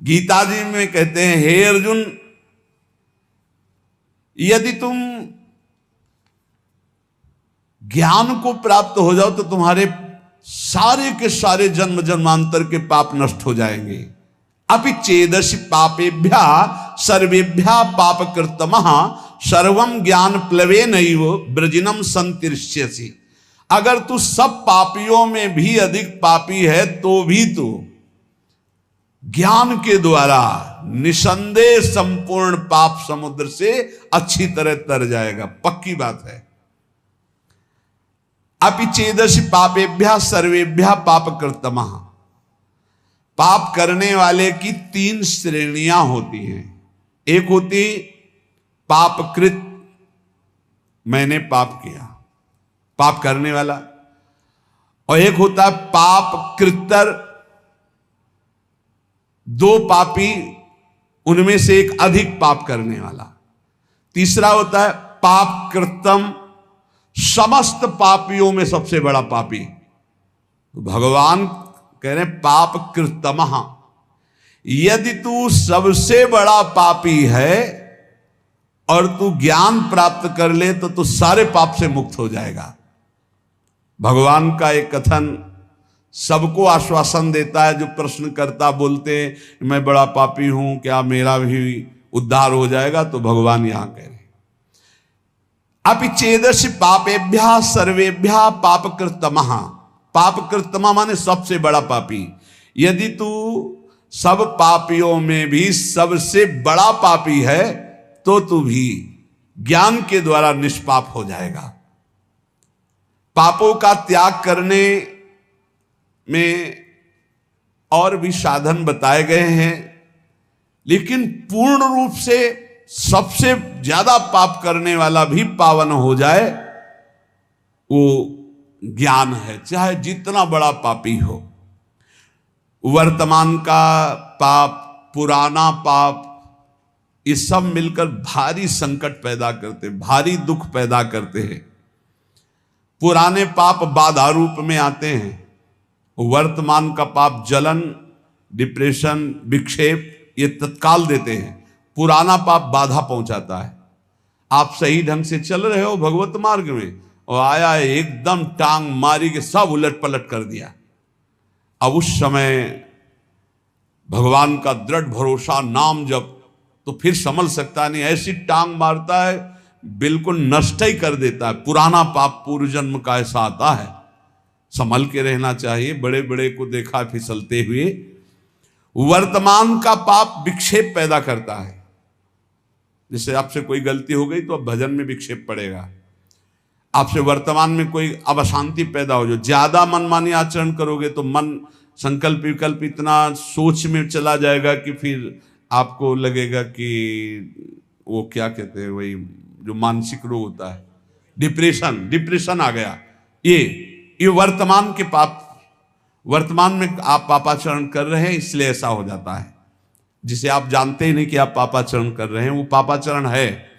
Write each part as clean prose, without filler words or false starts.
गीता जी में कहते हैं, हे अर्जुन, यदि तुम ज्ञान को प्राप्त हो जाओ तो तुम्हारे सारे के सारे जन्म जन्मांतर के पाप नष्ट हो जाएंगे। अपि चेदसि पापेभ्या सर्वेभ्या पाप कृतमः सर्वम ज्ञान प्लवेनैव ब्रजिनम संतिष्यसि। अगर तू सब पापियों में भी अधिक पापी है तो भी तू ज्ञान के द्वारा निसंदेह संपूर्ण पाप समुद्र से अच्छी तरह तर जाएगा, पक्की बात है। अपि चेदसि पापेभ्या सर्वेभ्या पाप कृतमः। पाप करने वाले की 3 श्रेणियां होती हैं। एक होती पापकृत, मैंने पाप किया, पाप करने वाला, और एक होता है पाप कृतर, 2 पापी उनमें से एक अधिक पाप करने वाला। तीसरा होता है पाप कृतम, समस्त पापियों में सबसे बड़ा पापी। तो भगवान कह रहे हैं पाप कृतमः, यदि तू सबसे बड़ा पापी है और तू ज्ञान प्राप्त कर ले तो तू सारे पाप से मुक्त हो जाएगा। भगवान का एक कथन सबको आश्वासन देता है। जो प्रश्न करता बोलते हैं मैं बड़ा पापी हूं, क्या मेरा भी उद्धार हो जाएगा? तो भगवान यहां कह रहे अपि चेदसि पापेभ्या सर्वेभ्या पाप कृतमः। पाप कृतमः माने सबसे बड़ा पापी। यदि तू सब पापियों में भी सबसे बड़ा पापी है तो तू भी ज्ञान के द्वारा निष्पाप हो जाएगा। पापों का त्याग करने में और भी साधन बताए गए हैं, लेकिन पूर्ण रूप से सबसे ज्यादा पाप करने वाला भी पावन हो जाए वो ज्ञान है, चाहे जितना बड़ा पापी हो। वर्तमान का पाप, पुराना पाप, ये सब मिलकर भारी संकट पैदा करते, भारी दुख पैदा करते हैं। पुराने पाप बाधा रूप में आते हैं, वर्तमान का पाप जलन, डिप्रेशन, विक्षेप ये तत्काल देते हैं। पुराना पाप बाधा पहुंचाता है। आप सही ढंग से चल रहे हो भगवत मार्ग में और आया एकदम टांग मारी के सब उलट पलट कर दिया। अब उस समय भगवान का दृढ़ भरोसा, नाम जप, तो फिर संभल सकता नहीं, ऐसी टांग मारता है बिल्कुल नष्ट ही कर देता है। पुराना पाप पूर्व जन्म का ऐसा आता है, संभल के रहना चाहिए। बड़े बड़े को देखा फिसलते हुए। वर्तमान का पाप विक्षेप पैदा करता है। जैसे आपसे कोई गलती हो गई तो अब भजन में विक्षेप पड़ेगा। आपसे वर्तमान में कोई अब अशांति पैदा हो, जो ज्यादा मनमानी आचरण करोगे तो मन संकल्प विकल्प इतना सोच में चला जाएगा कि फिर आपको लगेगा कि वो क्या कहते हैं, वही जो मानसिक रोग होता है, डिप्रेशन आ गया। ये वर्तमान के पाप, वर्तमान में आप पापाचरण कर रहे हैं इसलिए ऐसा हो जाता है। जिसे आप जानते ही नहीं कि आप पापाचरण कर रहे हैं, वो पापाचरण है।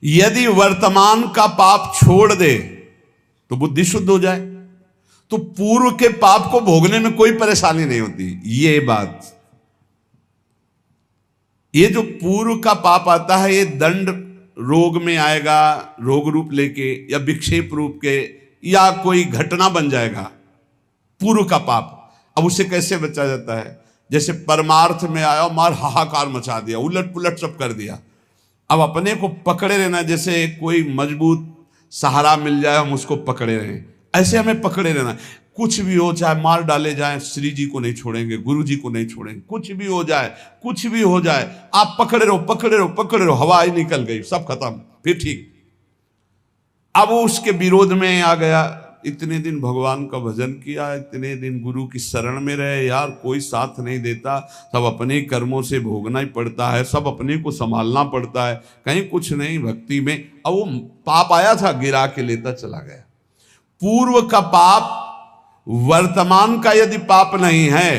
यदि वर्तमान का पाप छोड़ दे तो बुद्धि शुद्ध हो जाए तो पूर्व के पाप को भोगने में कोई परेशानी नहीं होती। ये बात, ये जो पूर्व का पाप आता है ये दंड रोग में आएगा, रोग रूप लेके या विक्षेप रूप के, या कोई घटना बन जाएगा पूर्व का पाप। अब उसे कैसे बचा जाता है? जैसे परमार्थ में आया, मार हाहाकार मचा दिया, उलट पुलट सब कर दिया। अब अपने को पकड़े रहना, जैसे कोई मजबूत सहारा मिल जाए हम उसको पकड़े रहें, ऐसे हमें पकड़े रहना। कुछ भी हो, चाहे मार डाले जाए, श्री जी को नहीं छोड़ेंगे, गुरु जी को नहीं छोड़ेंगे, कुछ भी हो जाए, कुछ भी हो जाए, आप पकड़े रहो पकड़े रहो पकड़े रहो। हवा ही निकल गई, सब खत्म, फिर ठीक। अब वो उसके विरोध में आ गया। इतने दिन भगवान का भजन किया, इतने दिन गुरु की शरण में रहे, यार कोई साथ नहीं देता, सब अपने कर्मों से भोगना ही पड़ता है, सब अपने को संभालना पड़ता है, कहीं कुछ नहीं भक्ति में। अब वो पाप आया था, गिरा के लेता चला गया। पूर्व का पाप वर्तमान का यदि पाप नहीं है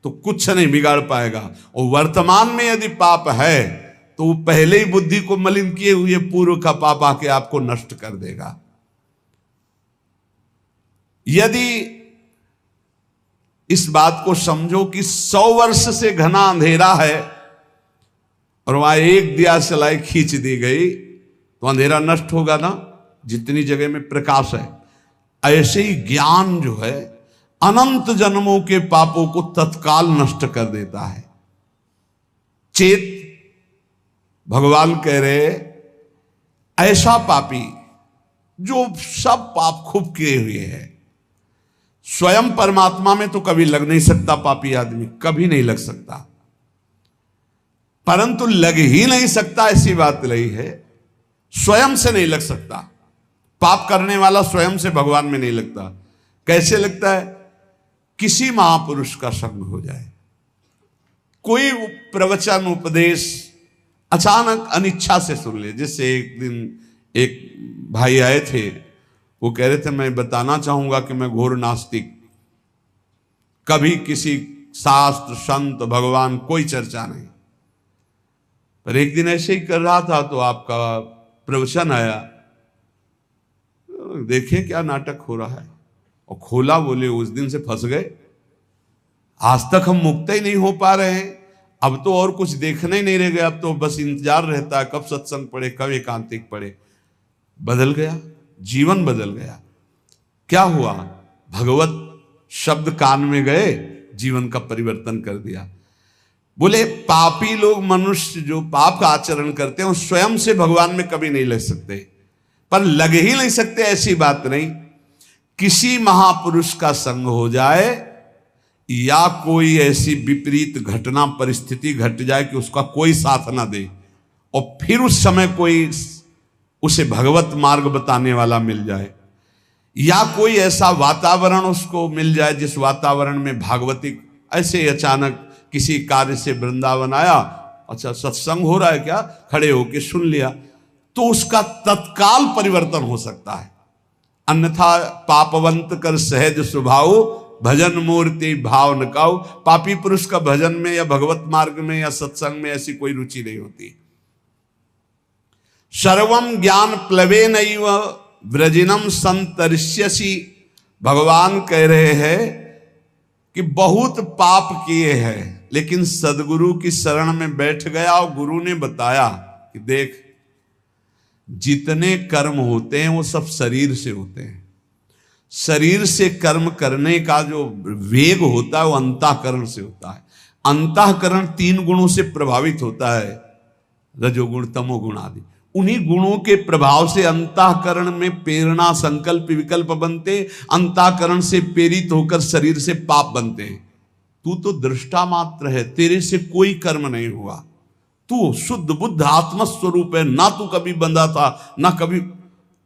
तो कुछ नहीं बिगाड़ पाएगा, और वर्तमान में यदि पाप है तो वो पहले ही बुद्धि को मलिन किए हुए पूर्व का पाप आके आपको नष्ट कर देगा। यदि इस बात को समझो कि 100 वर्ष से घना अंधेरा है और वहां एक दिया सलाई खींच दी गई तो अंधेरा नष्ट होगा ना, जितनी जगह में प्रकाश है। ऐसे ही ज्ञान जो है अनंत जन्मों के पापों को तत्काल नष्ट कर देता है। चेत भगवान कह रहे ऐसा पापी जो सब पाप खूब किए हुए है, स्वयं परमात्मा में तो कभी लग नहीं सकता, पापी आदमी कभी नहीं लग सकता, परंतु लग ही नहीं सकता ऐसी बात नहीं है, स्वयं से नहीं लग सकता। पाप करने वाला स्वयं से भगवान में नहीं लगता। कैसे लगता है? किसी महापुरुष का संग हो जाए, कोई प्रवचन उपदेश अचानक अनिच्छा से सुन ले। जैसे एक दिन एक भाई आए थे, वो कह रहे थे मैं बताना चाहूंगा कि मैं घोर नास्तिक, कभी किसी शास्त्र संत भगवान कोई चर्चा नहीं। पर एक दिन ऐसे ही कर रहा था तो आपका प्रवचन आया, देखिए क्या नाटक हो रहा है, और खोला, बोले उस दिन से फंस गए, आज तक हम मुक्त ही नहीं हो पा रहे हैं, अब तो और कुछ देखने ही नहीं रह गया, अब तो बस इंतजार रहता है कब सत्संग पढ़े, कब एकांतिक पढ़े। बदल गया, जीवन बदल गया। क्या हुआ? भगवत शब्द कान में गए, जीवन का परिवर्तन कर दिया। बोले पापी लोग, मनुष्य जो पाप का आचरण करते हैं, स्वयं से भगवान में कभी नहीं लग सकते, पर लग ही नहीं सकते ऐसी बात नहीं। किसी महापुरुष का संग हो जाए या कोई ऐसी विपरीत घटना परिस्थिति घट जाए कि उसका कोई साथ ना दे, और फिर उस समय कोई उसे भगवत मार्ग बताने वाला मिल जाए, या कोई ऐसा वातावरण उसको मिल जाए जिस वातावरण में भागवतिक, ऐसे अचानक किसी कार्य से वृंदावन आया, अच्छा सत्संग हो रहा है क्या, खड़े होके सुन लिया, तो उसका तत्काल परिवर्तन हो सकता है। अन्यथा पापवंत कर सहज स्वभाव, भजन मूर्ति भाव न काऊ। पापी पुरुष का भजन में या भगवत मार्ग में या सत्संग में ऐसी कोई रुचि नहीं होती। सर्वम ज्ञान प्लवे नैव व्रजिनम संतरिष्यसि। भगवान कह रहे हैं कि बहुत पाप किए हैं, लेकिन सदगुरु की शरण में बैठ गया और गुरु ने बताया कि देख, जितने कर्म होते हैं वो सब शरीर से होते हैं। शरीर से कर्म करने का जो वेग होता है वो अंतःकरण से होता है। अंतःकरण 3 गुणों से प्रभावित होता है, रजोगुण तमोगुण आदि। उन्हीं गुणों के प्रभाव से अंतःकरण में प्रेरणा संकल्प विकल्प बनते, अंतःकरण से प्रेरित होकर शरीर से पाप बनते हैं। तू तो दृष्टा मात्र है, तेरे से कोई कर्म नहीं हुआ, तू शुद्ध बुद्ध आत्मस्वरूप है, ना तू कभी बंधा था ना कभी।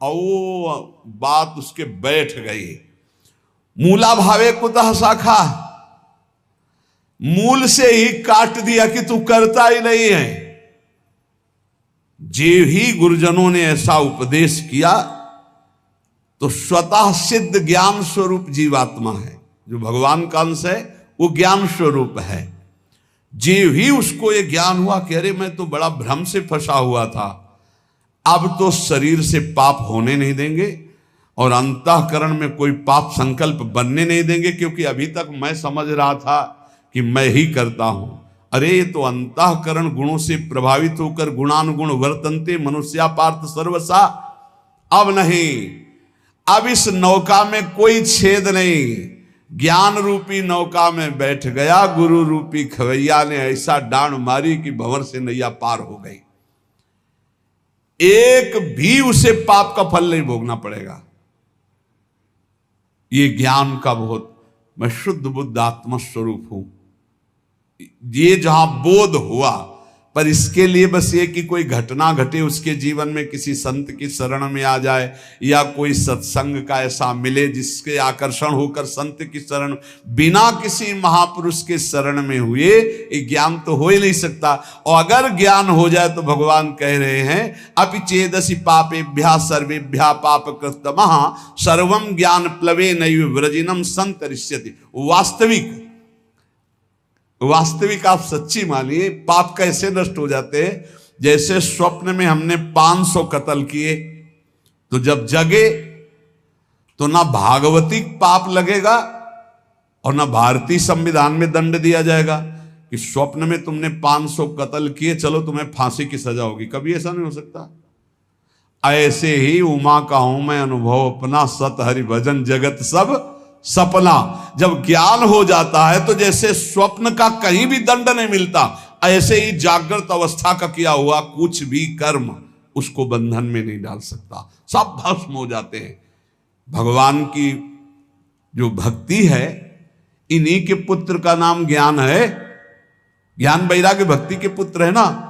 ओ बात उसके बैठ गई। मूला भावे कुतः शाखा, मूल से ही काट दिया कि तू करता ही नहीं है। जे ही गुरुजनों ने ऐसा उपदेश किया तो स्वतः सिद्ध ज्ञान स्वरूप जीवात्मा है, जो भगवान का अंश है वो ज्ञान स्वरूप है। जे ही उसको ये ज्ञान हुआ कि अरे मैं तो बड़ा भ्रम से फंसा हुआ था, अब तो शरीर से पाप होने नहीं देंगे और अंतःकरण में कोई पाप संकल्प बनने नहीं देंगे, क्योंकि अभी तक मैं समझ रहा था कि मैं ही करता हूं। अरे ये तो अंतःकरण गुणों से प्रभावित होकर गुणानुगुण वर्तन्ते मनुष्या पार्थ सर्वसा। अब नहीं, अब इस नौका में कोई छेद नहीं, ज्ञान रूपी नौका में बैठ गया। गुरु रूपी खवैया ने ऐसा डांड मारी कि भंवर से नैया पार हो गई। एक भी उसे पाप का फल नहीं भोगना पड़ेगा। ये ज्ञान का बहुत, मैं शुद्ध बुद्ध आत्मा स्वरूप हूं, ये जहां बोध हुआ। पर इसके लिए बस ये कि कोई घटना घटे उसके जीवन में, किसी संत की शरण में आ जाए या कोई सत्संग का ऐसा मिले जिसके आकर्षण होकर संत की शरण, बिना किसी महापुरुष के शरण में हुए ये ज्ञान तो हो ही नहीं सकता। और अगर ज्ञान हो जाए तो भगवान कह रहे हैं अपि चेदसि पापेभ्यः सर्वेभ्यः पापकृतमः सर्वं ज्ञान प्लवे नैव व्रजिनम संतरिष्यति। वास्तविक आप सच्ची मानिए, पाप कैसे नष्ट हो जाते हैं? जैसे स्वप्न में हमने 500 कत्ल किए, तो जब जगे तो ना भागवतिक पाप लगेगा और ना भारतीय संविधान में दंड दिया जाएगा कि स्वप्न में तुमने 500 कत्ल किए, चलो तुम्हें फांसी की सजा होगी। कभी ऐसा नहीं हो सकता। ऐसे ही उमा का हूं मैं अनुभव अपना, सत हरि भजन जगत सब सपना। जब ज्ञान हो जाता है तो जैसे स्वप्न का कहीं भी दंड नहीं मिलता, ऐसे ही जागृत अवस्था का किया हुआ कुछ भी कर्म उसको बंधन में नहीं डाल सकता, सब भस्म हो जाते हैं। भगवान की जो भक्ति है, इन्हीं के पुत्र का नाम ज्ञान है। ज्ञान वैराग्य भक्ति के पुत्र है ना।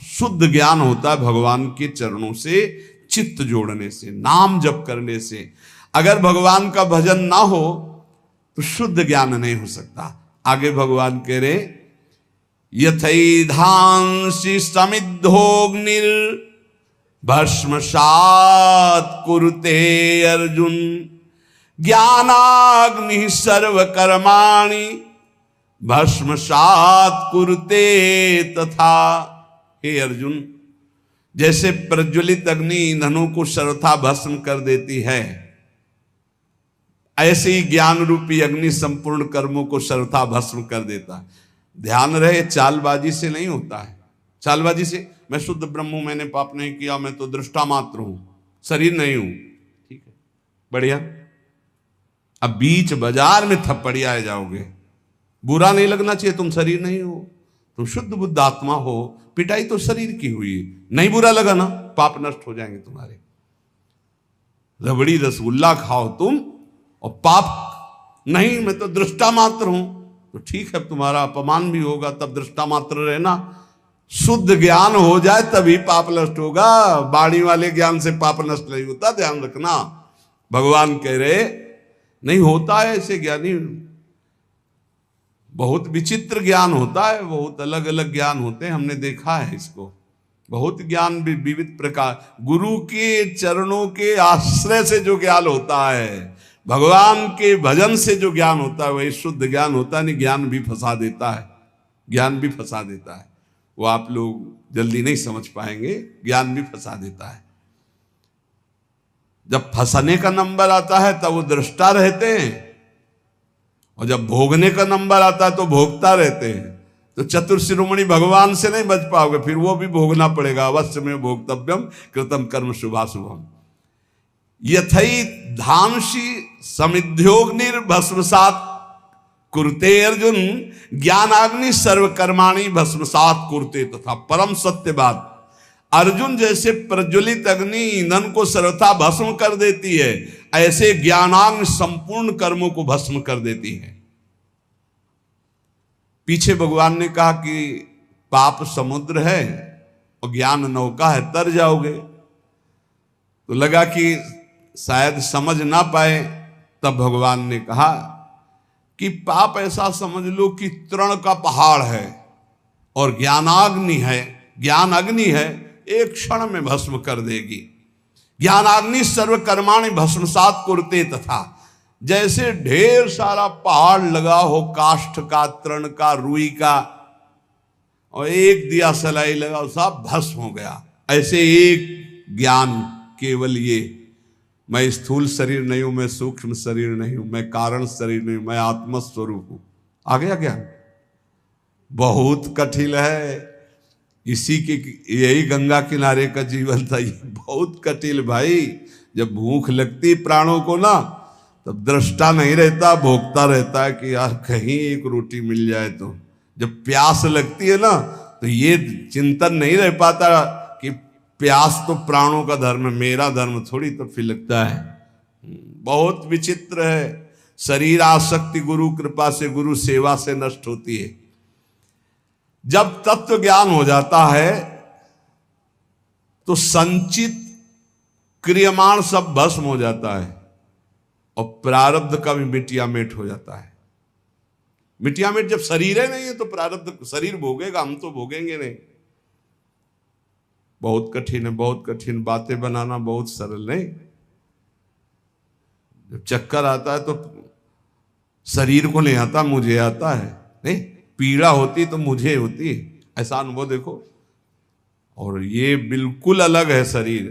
शुद्ध ज्ञान होता है भगवान के चरणों से चित्त जोड़ने से, नाम जप करने से। अगर भगवान का भजन ना हो तो शुद्ध ज्ञान नहीं हो सकता। आगे भगवान कह रहे, यथैधांसि समिद्धोग्निर भस्मसात् कुरुते अर्जुन, ज्ञानाग्नि सर्वकर्माणि भस्मसात् कुरुते तथा। हे अर्जुन, जैसे प्रज्वलित अग्नि ईंधनों को सर्वथा भस्म कर देती है, ऐसे ही ज्ञान रूपी अग्नि संपूर्ण कर्मों को सर्वथा भस्म कर देता है। ध्यान रहे, चालबाजी से नहीं होता है। चालबाजी से मैं शुद्ध ब्रह्म हूं, मैंने पाप नहीं किया, मैं तो दृष्टा मात्र हूं, शरीर नहीं हूं, ठीक है, बढ़िया। अब बीच बाजार में थप्पड़ियाए जाओगे, बुरा नहीं लगना चाहिए, तुम शरीर नहीं हो, तुम शुद्ध बुद्ध आत्मा हो, पिटाई तो शरीर की हुई, नहीं बुरा लगा ना, पाप नष्ट हो जाएंगे तुम्हारे। रबड़ी रसगुल्ला खाओ तुम और पाप नहीं, मैं तो दृष्टा मात्र हूं, तो ठीक है, तुम्हारा अपमान भी होगा, तब दृष्टा मात्र रहना। शुद्ध ज्ञान हो जाए तभी पाप नष्ट होगा, बाणी वाले ज्ञान से पाप नष्ट नहीं होता, ध्यान रखना। भगवान कह रहे नहीं होता है ऐसे ज्ञानी, बहुत विचित्र ज्ञान होता है, बहुत अलग अलग ज्ञान होते हैं, हमने देखा है इसको। बहुत ज्ञान भी विविध प्रकार, गुरु के चरणों के आश्रय से जो ज्ञान होता है, भगवान के भजन से जो ज्ञान होता है, वही शुद्ध ज्ञान होता है। नहीं, ज्ञान भी फंसा देता है, ज्ञान भी फंसा देता है, वो आप लोग जल्दी नहीं समझ पाएंगे, ज्ञान भी फंसा देता है। जब फंसने का नंबर आता है तब वो दृष्टा रहते हैं, और जब भोगने का नंबर आता है तो भोगता रहते हैं। तो चतुर शिरोमणि भगवान से नहीं बच पाओगे, फिर वो भी भोगना पड़ेगा। अवश्य में भोक्तव्यम कृतम कर्म शुभाशुभम। यथै धांसी समिध्योग्निर्भस्मसात् कुरुते अर्जुन, ज्ञानाग्नि सर्वकर्माणि भस्मसात् कुरुते तथा। परम सत्य बात, अर्जुन जैसे प्रज्वलित अग्नि ईंधन को सर्वथा भस्म कर देती है, ऐसे ज्ञानाग्नि संपूर्ण कर्मों को भस्म कर देती है। पीछे भगवान ने कहा कि पाप समुद्र है और ज्ञान नौका है, तर जाओगे। तो लगा कि शायद समझ ना पाए, तब भगवान ने कहा कि पाप ऐसा समझ लो कि तृण का पहाड़ है और ज्ञानाग्नि है, ज्ञान अग्नि है, एक क्षण में भस्म कर देगी। ज्ञानाग्नि सर्वकर्माणि भस्मसात् कुरुते तथा। जैसे ढेर सारा पहाड़ लगा हो, काष्ठ का, तृण का, रुई का, और एक दिया सलाई लगा, सब भस्म हो गया। ऐसे एक ज्ञान, केवल ये, मैं स्थूल शरीर नहीं हूं, मैं सूक्ष्म शरीर नहीं हूं, मैं कारण शरीर नहीं हूं, मैं आत्मस्वरूप हूं, आ गया ज्ञान। बहुत कठिन है, इसी के, यही गंगा किनारे का जीवन था, ये बहुत कठिन भाई। जब भूख लगती प्राणों को ना, तब दृष्टा नहीं रहता, भोगता रहता है कि यार कहीं एक रोटी मिल जाए। तो जब प्यास लगती है ना, तो ये चिंतन नहीं रह पाता कि प्यास तो प्राणों का धर्म, मेरा धर्म थोड़ी, तो फिर लगता है बहुत विचित्र है। शरीर आसक्ति गुरु कृपा से, गुरु सेवा से नष्ट होती है। जब तत्व ज्ञान हो जाता है तो संचित क्रियमाण सब भस्म हो जाता है और प्रारब्ध का भी मिटिया मेट हो जाता है। मिटिया मेट जब शरीर है नहीं है तो प्रारब्ध शरीर भोगेगा, हम तो भोगेंगे नहीं। बहुत कठिन है, बहुत कठिन। बातें बनाना बहुत सरल नहीं। जब चक्कर आता है तो शरीर को नहीं आता, मुझे आता है। नहीं, पीड़ा होती तो मुझे होती, ऐसा अनुभव देखो। और ये बिल्कुल अलग है शरीर।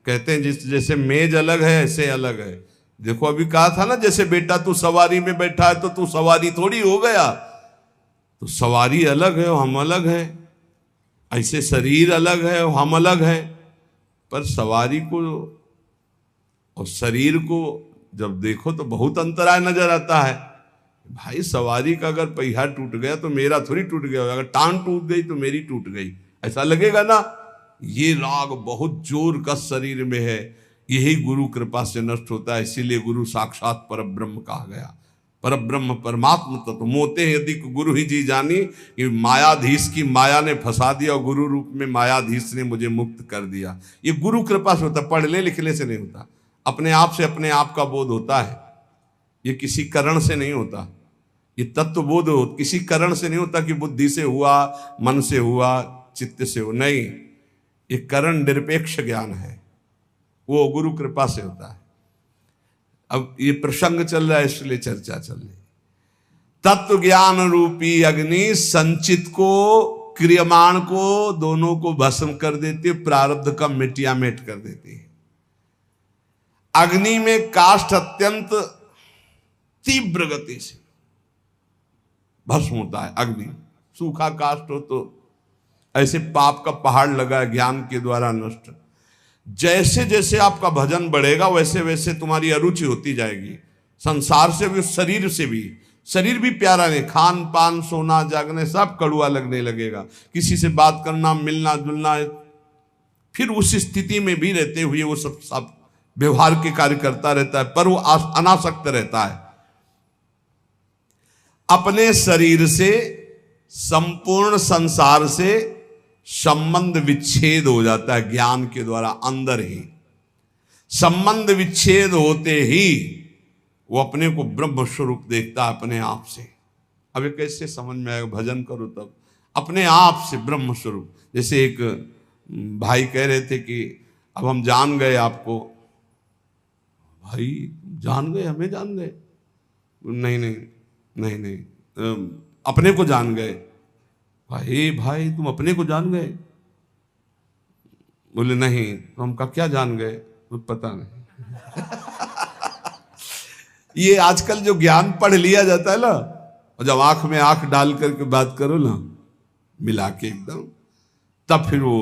कहते हैं जिस जैसे मेज अलग है ऐसे अलग है। देखो अभी कहा था ना, जैसे बेटा तू सवारी में बैठा है तो तू सवारी थोड़ी हो गया। तो सवारी अलग है, हम अलग है। ऐसे शरीर अलग है, हम अलग है। पर सवारी को और शरीर को जब देखो तो बहुत अंतराय नजर आता है। भाई सवारी का अगर पहिया टूट गया तो मेरा थोड़ी टूट गया, अगर टांग टूट गई तो मेरी टूट गई, ऐसा लगेगा ना। ये राग बहुत जोर का शरीर में है, यही गुरु कृपा से नष्ट होता है। इसीलिए गुरु साक्षात परब्रह्म कहा गया। परब्रह्म परमात्मा तत्व मोते यदि गुरु ही जी जानी, कि मायाधीश की माया ने फंसा दिया और गुरु रूप में मायाधीश ने मुझे मुक्त कर दिया। ये गुरु कृपा से होता, पढ़ने लिखने से नहीं होता। अपने आप से अपने आप का बोध होता है, ये किसी करण से नहीं होता। ये तत्व बोध हो किसी करण से नहीं होता कि बुद्धि से हुआ, मन से हुआ, चित्त से हो, नहीं। ये करण निरपेक्ष ज्ञान है, वो गुरु कृपा से होता है। अब ये प्रसंग चल रहा है इसलिए चर्चा चल रही। तत्व ज्ञान रूपी अग्नि संचित को, क्रियमाण को, दोनों को भस्म कर देती है, प्रारब्ध का मिटिया मेट कर देती है। अग्नि में काष्ठ अत्यंत तीव्र गति से भस्म होता है। अग्नि सूखा काष्ठ हो तो ऐसे पाप का पहाड़ लगा है, ज्ञान के द्वारा नष्ट। जैसे जैसे आपका भजन बढ़ेगा वैसे वैसे तुम्हारी अरुचि होती जाएगी, संसार से भी, शरीर से भी। शरीर भी प्यारा नहीं, खान पान सोना जागने सब कड़ुआ लगने लगेगा। किसी से बात करना, मिलना जुलना, फिर उस स्थिति में भी रहते हुए वो सब व्यवहार के कार्य करता रहता है, पर वो अनासक्त रहता है। अपने शरीर से, संपूर्ण संसार से संबंध विच्छेद हो जाता है ज्ञान के द्वारा। अंदर ही संबंध विच्छेद होते ही वो अपने को ब्रह्म स्वरूप देखता है अपने आप से। अब ये कैसे समझ में आएगा? भजन करो तब अपने आप से ब्रह्म स्वरूप। जैसे एक भाई कह रहे थे कि अब हम जान गए आपको। भाई जान गए? हमें जान गए? नहीं नहीं नहीं नहीं, अपने को जान गए। भाई तुम अपने को जान गए? बोले नहीं। तो हम कहा क्या जान गए? तो पता नहीं। ये आजकल जो ज्ञान पढ़ लिया जाता है ना, और जब आंख में आंख डाल करके बात करो ना, मिला के एकदम, तब फिर वो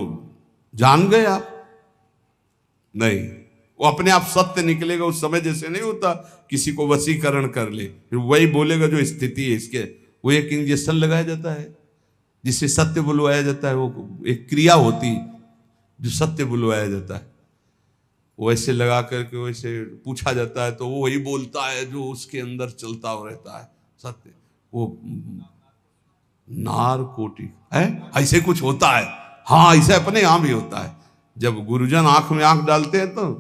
जान गए आप। नहीं, वो अपने आप सत्य निकलेगा। उस समय जैसे नहीं होता किसी को वशीकरण कर ले, फिर वही बोलेगा जो स्थिति है इसके। वो एक इंजेक्शन लगाया जाता है जिससे सत्य बुलवाया जाता है। वो एक क्रिया होती जो सत्य बुलवाया जाता है, वो ऐसे लगा करके वैसे पूछा जाता है तो वो वही बोलता है जो उसके अंदर चलता रहता है सत्य। वो नारकोटिक है, ऐसे कुछ होता है। हाँ, ऐसे अपने यहाँ भी होता है। जब गुरुजन आंख में आंख डालते हैं तो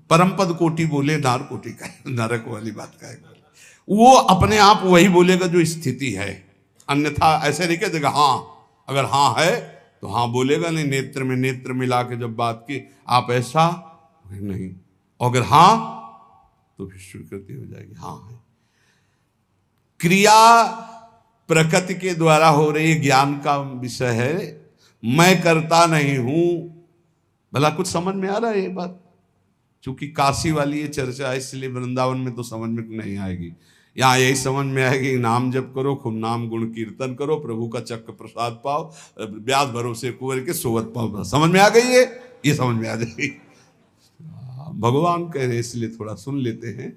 परम पद कोटि बोले, नारकोटिक है, नरक वाली बात का है। वो अपने आप वही बोलेगा जो स्थिति है। अन्यथा ऐसे नहीं कह देगा हाँ, अगर हाँ है तो हाँ बोलेगा, नहीं नेत्र में नेत्र मिला के जब बात की आप ऐसा नहीं, अगर हाँ तो फिर स्वीकृति हो जाएगी हाँ है। क्रिया प्रकृति के द्वारा हो रही ज्ञान का विषय है, मैं करता नहीं हूं। भला कुछ समझ में आ रहा है ये बात? चूंकि काशी वाली ये चर्चा है इसलिए वृंदावन में तो समझ में नहीं आएगी। यहाँ यही समझ में आएगी, नाम जप करो, खूब नाम गुण कीर्तन करो, प्रभु का चक्र प्रसाद पाओ, ब्याज भरोसे कुंवर के सोवत पाओ। समझ में आ गई ये समझ में आ जाएगी। भगवान कह रहे हैं, इसलिए थोड़ा सुन लेते हैं।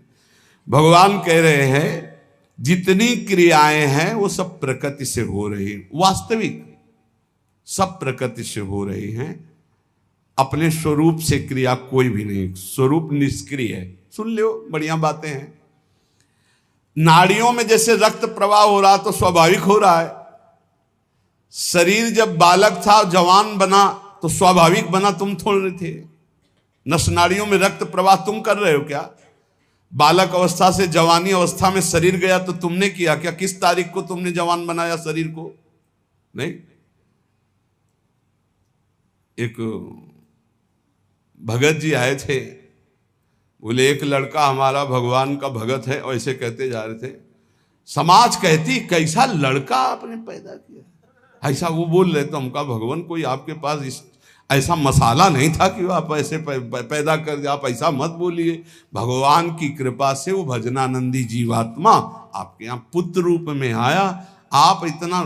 भगवान कह रहे हैं जितनी क्रियाएं हैं वो सब प्रकृति से हो रही, वास्तविक सब प्रकृति से हो रही हैं। अपने स्वरूप से क्रिया कोई भी नहीं, स्वरूप निष्क्रिय है। सुन लो, बढ़िया बातें हैं। नाड़ियों में जैसे रक्त प्रवाह हो रहा तो स्वाभाविक हो रहा है। शरीर जब बालक था जवान बना तो स्वाभाविक बना, तुम थोड़े थे। नस नाड़ियों में रक्त प्रवाह तुम कर रहे हो क्या? बालक अवस्था से जवानी अवस्था में शरीर गया तो तुमने किया क्या? किस तारीख को तुमने जवान बनाया शरीर को? नहीं। एक भगत जी आए थे, बोले एक लड़का हमारा भगवान का भगत है, और ऐसे कहते जा रहे थे। समाज कहती कैसा लड़का आपने पैदा किया, ऐसा वो बोल रहे। तो हमका भगवान कोई आपके पास ऐसा मसाला नहीं था कि आप ऐसे पैदा कर दे, आप ऐसा मत बोलिए। भगवान की कृपा से वो भजनानंदी जीवात्मा आपके यहाँ पुत्र रूप में आया। आप इतना